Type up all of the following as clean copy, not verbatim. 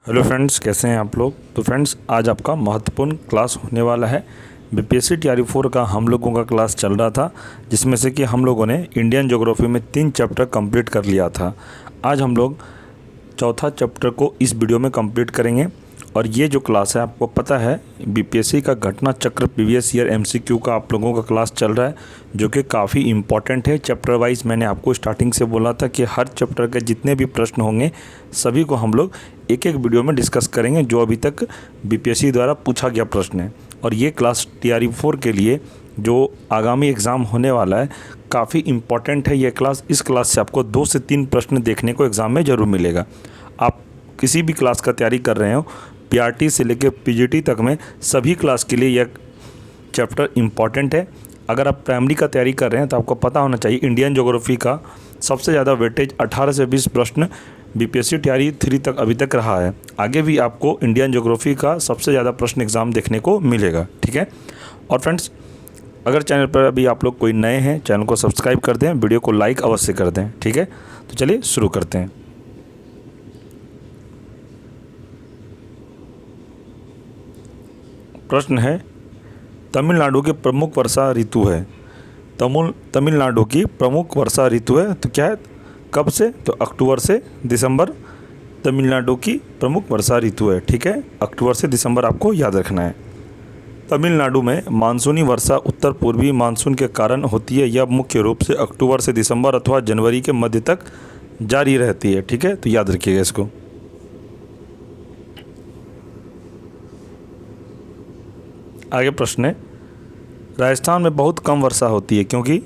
Hello friends, कैसे हैं आप लोग। तो फ्रेंड्स, आज आपका महत्वपूर्ण क्लास होने वाला है। बीपीएससी टीआरई 4 का हम लोगों का क्लास चल रहा था, जिसमें से कि हम लोगों ने इंडियन ज्योग्राफी में 3 चैप्टर कंप्लीट कर लिया था। आज हम लोग चौथा चैप्टर को इस वीडियो में कंप्लीट करेंगे। और ये जो क्लास है, आपको पता है बीपीएससी का घटना चक्र प्रीवियस ईयर एमसीक्यू का आप लोगों का क्लास चल रहा है, जो कि काफ़ी इंपॉर्टेंट है। चैप्टर वाइज मैंने आपको स्टार्टिंग से बोला था कि हर चैप्टर के जितने भी प्रश्न होंगे सभी को हम लोग एक एक वीडियो में डिस्कस करेंगे, जो अभी तक बीपीएससी द्वारा पूछा गया प्रश्न है। और ये क्लास टीआरई 4 के लिए जो आगामी एग्ज़ाम होने वाला है काफ़ी इम्पॉर्टेंट है। ये क्लास, इस क्लास से आपको 2 से 3 प्रश्न देखने को एग्ज़ाम में ज़रूर मिलेगा। आप किसी भी क्लास का तैयारी कर रहे हो, पीआरटी से लेकर पीजीटी तक में सभी क्लास के लिए यह चैप्टर इम्पॉर्टेंट है। अगर आप प्राइमरी का तैयारी कर रहे हैं तो आपको पता होना चाहिए इंडियन ज्योग्राफी का सबसे ज़्यादा वेटेज 18 से 20 प्रश्न बीपीएससी टीआरई 3 तक अभी तक रहा है। आगे भी आपको इंडियन ज्योग्राफी का सबसे ज़्यादा प्रश्न एग्ज़ाम देखने को मिलेगा, ठीक है। और फ्रेंड्स, अगर चैनल पर अभी आप लोग कोई नए हैं, चैनल को सब्सक्राइब कर दें, वीडियो को लाइक अवश्य कर दें, ठीक है। तो चलिए शुरू करते हैं। प्रश्न है, तमिलनाडु के प्रमुख वर्षा ऋतु है। तमिलनाडु की प्रमुख वर्षा ऋतु है तो क्या है, कब से, तो अक्टूबर से दिसंबर तमिलनाडु की प्रमुख वर्षा ऋतु है, ठीक है। अक्टूबर से दिसंबर आपको याद रखना है। तमिलनाडु में मानसूनी वर्षा उत्तर पूर्वी मानसून के कारण होती है। यह मुख्य रूप से अक्टूबर से दिसंबर अथवा जनवरी के मध्य तक जारी रहती है, ठीक है। तो याद रखिएगा इसको। आगे प्रश्न है, राजस्थान में बहुत कम वर्षा होती है क्योंकि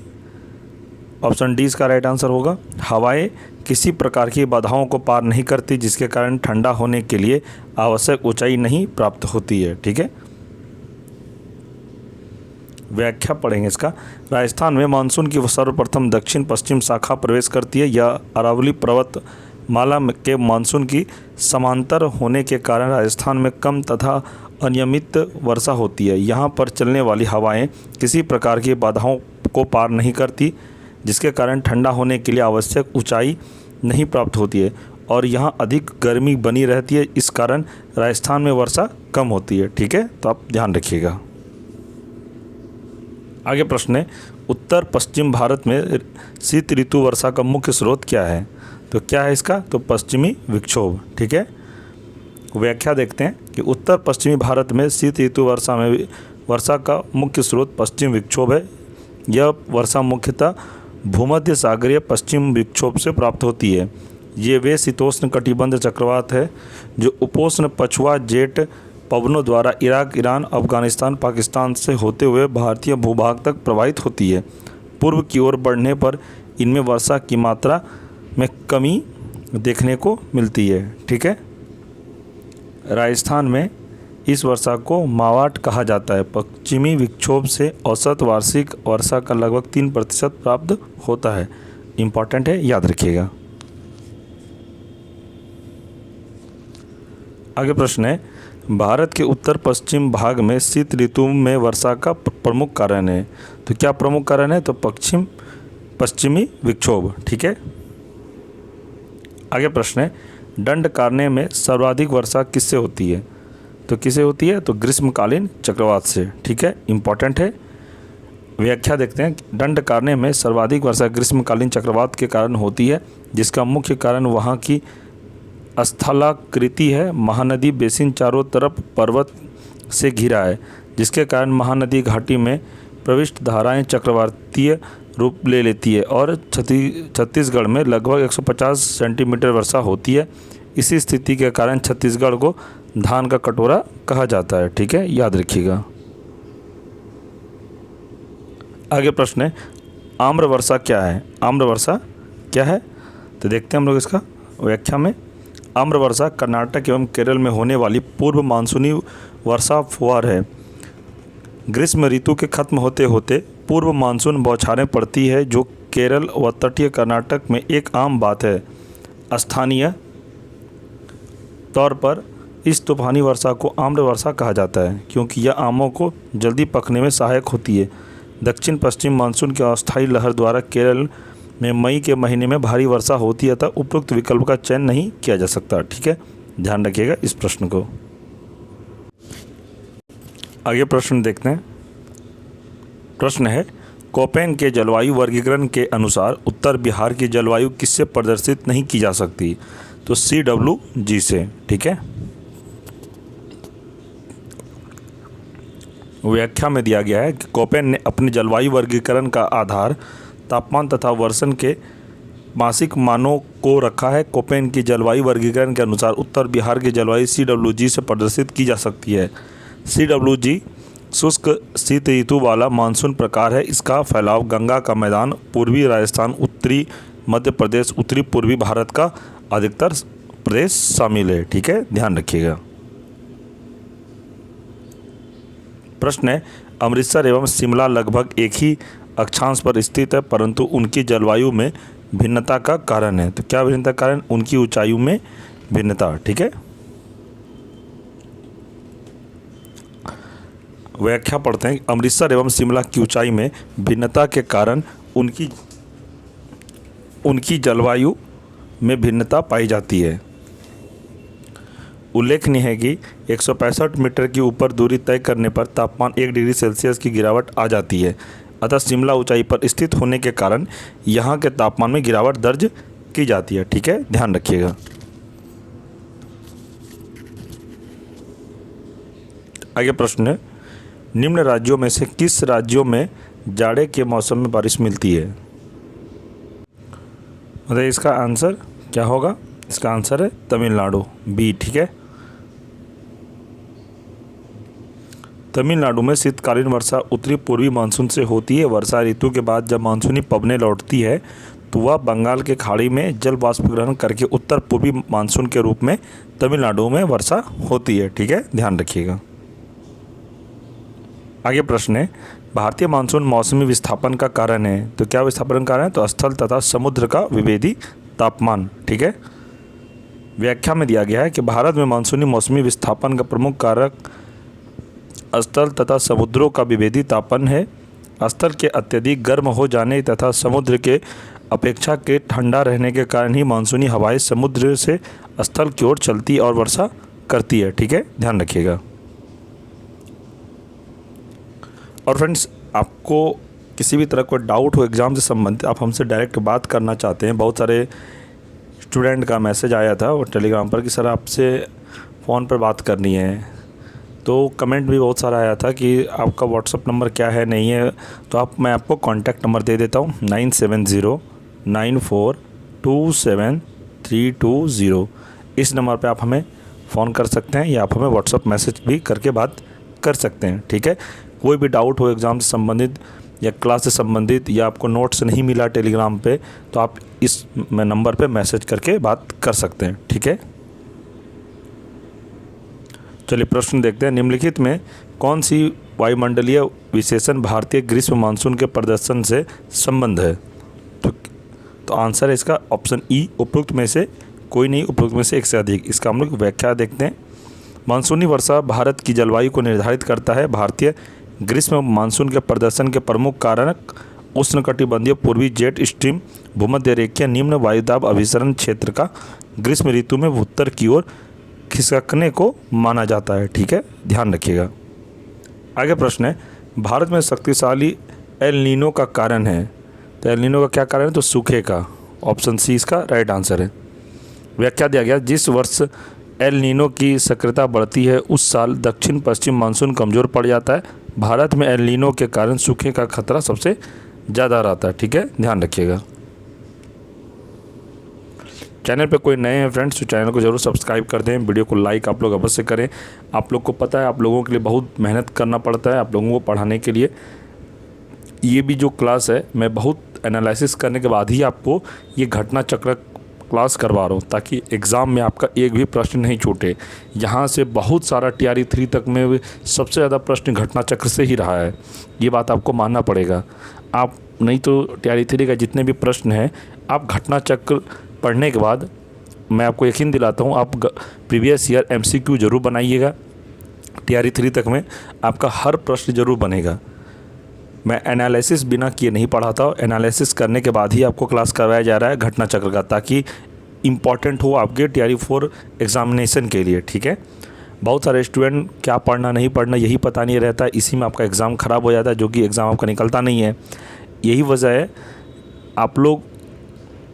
ऑप्शन डी इसका राइट आंसर होगा। हवाएं किसी प्रकार की बाधाओं को पार नहीं करती, जिसके कारण ठंडा होने के लिए आवश्यक ऊंचाई नहीं प्राप्त होती है, ठीक है। व्याख्या पढ़ेंगे इसका। राजस्थान में मानसून की सर्वप्रथम दक्षिण पश्चिम शाखा प्रवेश करती है। यह अरावली पर्वत माला के मानसून की समांतर होने के कारण राजस्थान में कम तथा अनियमित वर्षा होती है। यहाँ पर चलने वाली हवाएं किसी प्रकार की बाधाओं को पार नहीं करती, जिसके कारण ठंडा होने के लिए आवश्यक ऊंचाई नहीं प्राप्त होती है और यहाँ अधिक गर्मी बनी रहती है। इस कारण राजस्थान में वर्षा कम होती है, ठीक है। तो आप ध्यान रखिएगा। आगे प्रश्न है, उत्तर पश्चिम भारत में शीत ऋतु वर्षा का मुख्य स्रोत क्या है। तो क्या है इसका, तो पश्चिमी विक्षोभ, ठीक है। व्याख्या देखते हैं कि उत्तर पश्चिमी भारत में शीत ऋतु वर्षा का मुख्य स्रोत पश्चिम विक्षोभ है। यह वर्षा मुख्यतः भूमध्य सागरीय पश्चिम विक्षोभ से प्राप्त होती है। ये वे शीतोष्ण कटिबंध चक्रवात है जो उपोष्ण पछुआ जेट पवनों द्वारा इराक, ईरान, अफगानिस्तान, पाकिस्तान से होते हुए भारतीय भूभाग तक प्रवाहित होती है। पूर्व की ओर बढ़ने पर इनमें वर्षा की मात्रा में कमी देखने को मिलती है, ठीक है। राजस्थान में इस वर्षा को मावाट कहा जाता है। पश्चिमी विक्षोभ से औसत वार्षिक वर्षा का लगभग 3% प्राप्त होता है। इम्पॉर्टेंट है, याद रखिएगा। आगे प्रश्न है, भारत के उत्तर पश्चिम भाग में शीत ऋतु में वर्षा का प्रमुख कारण है। तो क्या प्रमुख कारण है, तो पश्चिमी विक्षोभ, ठीक है। आगे प्रश्न है, दंडकारण्य में सर्वाधिक वर्षा किससे होती है। तो किसे होती है, तो ग्रीष्मकालीन चक्रवात से, ठीक है। इम्पॉर्टेंट है। व्याख्या देखते हैं। दंडकारण्य में सर्वाधिक वर्षा ग्रीष्मकालीन चक्रवात के कारण होती है, जिसका मुख्य कारण वहाँ की स्थलाकृति है। महानदी बेसिन चारों तरफ पर्वत से घिरा है, जिसके कारण महानदी घाटी में प्रविष्ट धाराएं चक्रवातीय रूप ले लेती है और छत्तीसगढ़ में लगभग 150 सेंटीमीटर वर्षा होती है। इसी स्थिति के कारण छत्तीसगढ़ को धान का कटोरा कहा जाता है, ठीक है। याद रखिएगा। आगे प्रश्न है, आम्र वर्षा क्या है। आम्र वर्षा क्या है, तो देखते हैं हम लोग इसका व्याख्या में। आम्र वर्षा कर्नाटक एवं केरल में होने वाली पूर्व मानसूनी वर्षा फुहार है। ग्रीष्म ऋतु के खत्म होते होते पूर्व मानसून बौछारें पड़ती है, जो केरल व तटीय कर्नाटक में एक आम बात है। स्थानीय तौर पर इस तूफानी वर्षा को आम्र वर्षा कहा जाता है, क्योंकि यह आमों को जल्दी पकने में सहायक होती है। दक्षिण पश्चिम मानसून की अस्थायी लहर द्वारा केरल में मई के महीने में भारी वर्षा होती है, अतः उपरोक्त विकल्प का चयन नहीं किया जा सकता, ठीक है। ध्यान रखिएगा इस प्रश्न को। आगे प्रश्न देखते हैं। प्रश्न है, कोपेन के जलवायु वर्गीकरण के अनुसार उत्तर बिहार की जलवायु किससे प्रदर्शित नहीं की जा सकती? तो CWG से। ठीक है, व्याख्या में दिया गया है कि कोपेन ने अपने जलवायु वर्गीकरण का आधार तापमान तथा वर्षण के मासिक मानों को रखा है। कोपेन की जलवायु वर्गीकरण के अनुसार उत्तर बिहार की जलवायु CWG से प्रदर्शित की जा सकती है। CWG शुष्क शीत ऋतु वाला मानसून प्रकार है। इसका फैलाव गंगा का मैदान, पूर्वी राजस्थान, उत्तरी मध्य प्रदेश, उत्तरी पूर्वी भारत का अधिकतर प्रदेश शामिल है। ठीक है, ध्यान रखिएगा। प्रश्न है, अमृतसर एवं शिमला लगभग एक ही अक्षांश पर स्थित है, परंतु उनकी जलवायु में भिन्नता का कारण है। तो क्या भिन्नता का कारण? उनकी ऊंचाइयों में भिन्नता। ठीक है, व्याख्या पढ़ते हैं। अमृतसर एवं शिमला की ऊंचाई में भिन्नता के कारण उनकी जलवायु में भिन्नता पाई जाती है। उल्लेखनीय है कि 165 मीटर की ऊपर दूरी तय करने पर तापमान 1 डिग्री सेल्सियस की गिरावट आ जाती है। अतः शिमला ऊंचाई पर स्थित होने के कारण यहाँ के तापमान में गिरावट दर्ज की जाती है। ठीक है, ध्यान रखिएगा। आगे प्रश्न है, निम्न राज्यों में से किस राज्यों में जाड़े के मौसम में बारिश मिलती है? मतलब इसका आंसर क्या होगा? इसका आंसर है तमिलनाडु, बी। ठीक है, तमिलनाडु में शीतकालीन वर्षा उत्तरी पूर्वी मानसून से होती है। वर्षा ऋतु के बाद जब मानसूनी पवनें लौटती है तो वह बंगाल के खाड़ी में जल वाष्प ग्रहण करके उत्तर पूर्वी मानसून के रूप में तमिलनाडु में वर्षा होती है। ठीक है, ध्यान रखिएगा। आगे प्रश्न है, भारतीय मानसून मौसमी विस्थापन का कारण है। तो क्या विस्थापन का कारण है? तो स्थल तथा समुद्र का विभेदी तापमान। ठीक है, व्याख्या में दिया गया है कि भारत में मानसूनी मौसमी विस्थापन का प्रमुख कारक स्थल तथा समुद्रों का विभेदी तापमान है। स्थल के अत्यधिक गर्म हो जाने तथा समुद्र के अपेक्षा के ठंडा रहने के कारण ही मानसूनी हवाएं समुद्र से स्थल की ओर चलती और वर्षा करती है। ठीक है, ध्यान रखिएगा। और फ्रेंड्स, आपको किसी भी तरह कोई डाउट हो एग्ज़ाम से संबंधित, आप हमसे डायरेक्ट बात करना चाहते हैं। बहुत सारे स्टूडेंट का मैसेज आया था और टेलीग्राम पर कि सर आपसे फ़ोन पर बात करनी है, तो कमेंट भी बहुत सारा आया था कि आपका व्हाट्सअप नंबर क्या है, नहीं है। तो मैं आपको कॉन्टैक्ट नंबर दे देता हूँ, 9709427320। इस नंबर पे आप हमें फ़ोन कर सकते हैं या आप हमें व्हाट्सअप मैसेज भी करके बात कर सकते हैं। ठीक है, कोई भी डाउट हो एग्ज़ाम से संबंधित या क्लास से संबंधित या आपको नोट्स नहीं मिला टेलीग्राम पे, तो आप इस नंबर पे मैसेज करके बात कर सकते हैं। ठीक है, चलिए प्रश्न देखते हैं। निम्नलिखित में कौन सी वायुमंडलीय विशेषण भारतीय ग्रीष्म मानसून के प्रदर्शन से संबंध है? तो आंसर है इसका ऑप्शन ई, उपरोक्त में से कोई नहीं, उपरोक्त में से एक से अधिक। इसका हम लोग व्याख्या देखते हैं। मानसूनी वर्षा भारत की जलवायु को निर्धारित करता है। भारतीय ग्रीष्म मानसून के प्रदर्शन के प्रमुख कारक उष्णकटिबंधीय पूर्वी जेट स्ट्रीम, भूमध्य रेखीय निम्न वायुदाब अभिसरण क्षेत्र का ग्रीष्म ऋतु में उत्तर की ओर खिसकने को माना जाता है। ठीक है, ध्यान रखिएगा। आगे प्रश्न है, भारत में शक्तिशाली एल नीनो का कारण है। तो एल नीनो का क्या कारण है? तो सूखे का। ऑप्शन सी इसका राइट आंसर है। व्याख्या दिया गया, जिस वर्ष एल नीनो की सक्रियता बढ़ती है उस साल दक्षिण पश्चिम मानसून कमज़ोर पड़ जाता है। भारत में एल नीनो के कारण सूखे का खतरा सबसे ज़्यादा रहता है। ठीक है, ध्यान रखिएगा। चैनल पे कोई नए हैं फ्रेंड्स तो चैनल को ज़रूर सब्सक्राइब कर दें, वीडियो को लाइक आप लोग अवश्य करें। आप लोग को पता है आप लोगों के लिए बहुत मेहनत करना पड़ता है आप लोगों को पढ़ाने के लिए। ये भी जो क्लास है मैं बहुत एनालिसिस करने के बाद ही आपको ये घटना चक्र क्लास करवा रहा हूँ ताकि एग्ज़ाम में आपका एक भी प्रश्न नहीं छूटे। यहाँ से बहुत सारा TRE 3 तक में सबसे ज़्यादा प्रश्न घटना चक्र से ही रहा है, ये बात आपको मानना पड़ेगा। आप नहीं तो TRE 3 का जितने भी प्रश्न हैं आप घटना चक्र पढ़ने के बाद मैं आपको यकीन दिलाता हूँ आप प्रीवियस ईयर MCQ ज़रूर बनाइएगा। TRE 3 तक में आपका हर प्रश्न ज़रूर बनेगा। मैं एनालिसिस बिना किए नहीं पढ़ाता हूँ, एनालिसिस करने के बाद ही आपको क्लास करवाया जा रहा है घटना चक्र का, ताकि इम्पॉर्टेंट हो आपके टीआरई 4 एग्ज़ामिनेशन के लिए, ठीक है। बहुत सारे स्टूडेंट क्या पढ़ना नहीं पढ़ना यही पता नहीं रहता, इसी में आपका एग्ज़ाम ख़राब हो जाता है, जो कि एग्ज़ाम आपका निकलता नहीं है। यही वजह है आप लोग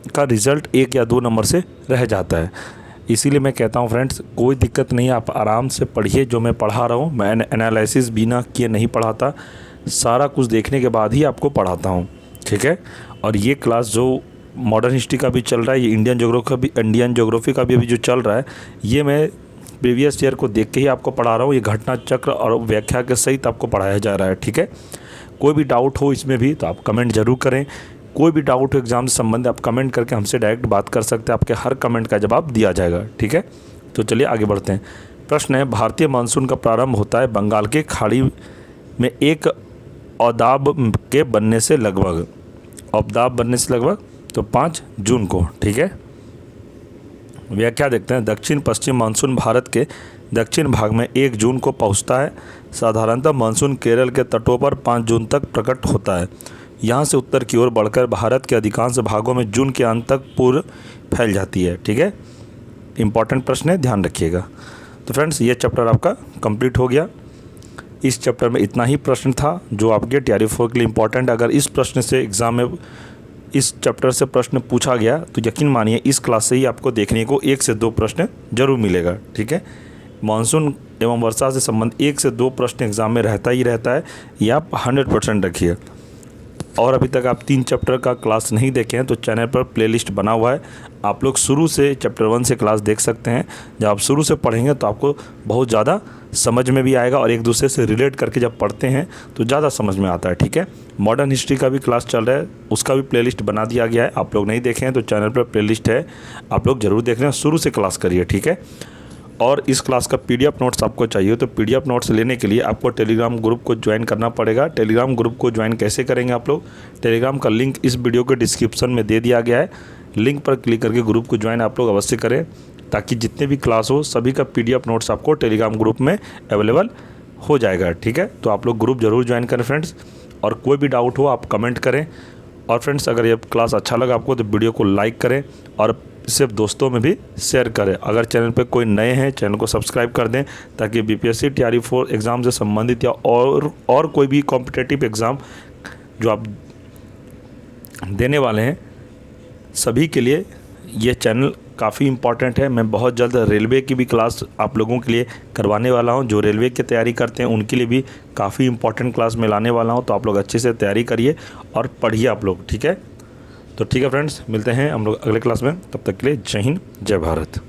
का रिज़ल्ट 1 या 2 नंबर से रह जाता है। इसीलिए मैं कहता हूँ फ्रेंड्स, कोई दिक्कत नहीं है, आप आराम से पढ़िए। जो मैं पढ़ा रहा हूँ, मैं एनालिसिस बिना किए नहीं पढ़ाता, सारा कुछ देखने के बाद ही आपको पढ़ाता हूँ, ठीक है। और ये क्लास जो मॉडर्न हिस्ट्री का भी चल रहा है, ये इंडियन ज्योग्राफी का भी अभी जो चल रहा है, ये मैं प्रीवियस ईयर को देख के ही आपको पढ़ा रहा हूँ। ये घटना चक्र और व्याख्या के सहित आपको पढ़ाया जा रहा है, ठीक है। कोई भी डाउट हो इसमें भी तो आप कमेंट ज़रूर करें। कोई भी डाउट हो एग्ज़ाम से संबंधित, आप कमेंट करके हमसे डायरेक्ट बात कर सकते हैं, आपके हर कमेंट का जवाब दिया जाएगा, ठीक है। तो चलिए आगे बढ़ते हैं। प्रश्न है, भारतीय मानसून का प्रारंभ होता है बंगाल के खाड़ी में एक अवदाब के बनने से लगभग, तो 5 जून को, ठीक है। व्याख्या देखते हैं। दक्षिण पश्चिम मानसून भारत के दक्षिण भाग में 1 जून को पहुंचता है। साधारणतः मानसून केरल के तटों पर 5 जून तक प्रकट होता है। यहाँ से उत्तर की ओर बढ़कर भारत के अधिकांश भागों में जून के अंत तक पूर्व फैल जाती है, ठीक है। इंपॉर्टेंट प्रश्न है, ध्यान रखिएगा। तो फ्रेंड्स, ये चैप्टर आपका कंप्लीट हो गया। इस चैप्टर में इतना ही प्रश्न था जो आपके टीआरई 4 के लिए इंपॉर्टेंट। अगर इस प्रश्न से एग्ज़ाम में इस चैप्टर से प्रश्न पूछा गया तो यकीन मानिए इस क्लास से ही आपको देखने को 1 से 2 प्रश्न जरूर मिलेगा, ठीक है। मानसून एवं वर्षा से संबंधित 1 से 2 प्रश्न एग्ज़ाम में रहता ही रहता है, ये आप 100% रखिए। और अभी तक आप 3 चैप्टर का क्लास नहीं देखे हैं तो चैनल पर प्लेलिस्ट बना हुआ है, आप लोग शुरू से चैप्टर 1 से क्लास देख सकते हैं। जब आप शुरू से पढ़ेंगे तो आपको बहुत ज़्यादा समझ में भी आएगा और एक दूसरे से रिलेट करके जब पढ़ते हैं तो ज़्यादा समझ में आता है, ठीक है। मॉडर्न हिस्ट्री का भी क्लास चल रहा है, उसका भी प्लेलिस्ट बना दिया गया है, आप लोग नहीं देखे हैं तो चैनल पर प्लेलिस्ट है, आप लोग ज़रूर देख लें, शुरू से क्लास करिए, ठीक है। और इस क्लास का PDF नोट्स आपको चाहिए तो PDF नोट्स लेने के लिए आपको टेलीग्राम ग्रुप को ज्वाइन करना पड़ेगा। टेलीग्राम ग्रुप को ज्वाइन कैसे करेंगे आप लोग, टेलीग्राम का लिंक इस वीडियो के डिस्क्रिप्शन में दे दिया गया है, लिंक पर क्लिक करके ग्रुप को ज्वाइन आप लोग अवश्य करें, ताकि जितने भी क्लास हो सभी का PDF नोट्स आपको टेलीग्राम ग्रुप में अवेलेबल हो जाएगा, ठीक है। तो आप लोग ग्रुप ज़रूर ज्वाइन करें फ्रेंड्स, और कोई भी डाउट हो आप कमेंट करें। और फ्रेंड्स, अगर ये क्लास अच्छा लगा आपको तो वीडियो को लाइक करें और सिर्फ दोस्तों में भी शेयर करें। अगर चैनल पे कोई नए हैं चैनल को सब्सक्राइब कर दें, ताकि BPSC टीआरई 4 एग्ज़ाम से संबंधित या और कोई भी कॉम्पिटिटिव एग्ज़ाम जो आप देने वाले हैं सभी के लिए ये चैनल काफ़ी इम्पॉर्टेंट है। मैं बहुत जल्द रेलवे की भी क्लास आप लोगों के लिए करवाने वाला हूं, जो रेलवे की तैयारी करते हैं उनके लिए भी काफ़ी इम्पॉर्टेंट क्लास में लाने वाला हूं। तो आप लोग अच्छे से तैयारी करिए और पढ़िए आप लोग, ठीक है। तो ठीक है फ्रेंड्स, मिलते हैं हम लोग अगले क्लास में, तब तक के लिए जय हिंद जय भारत।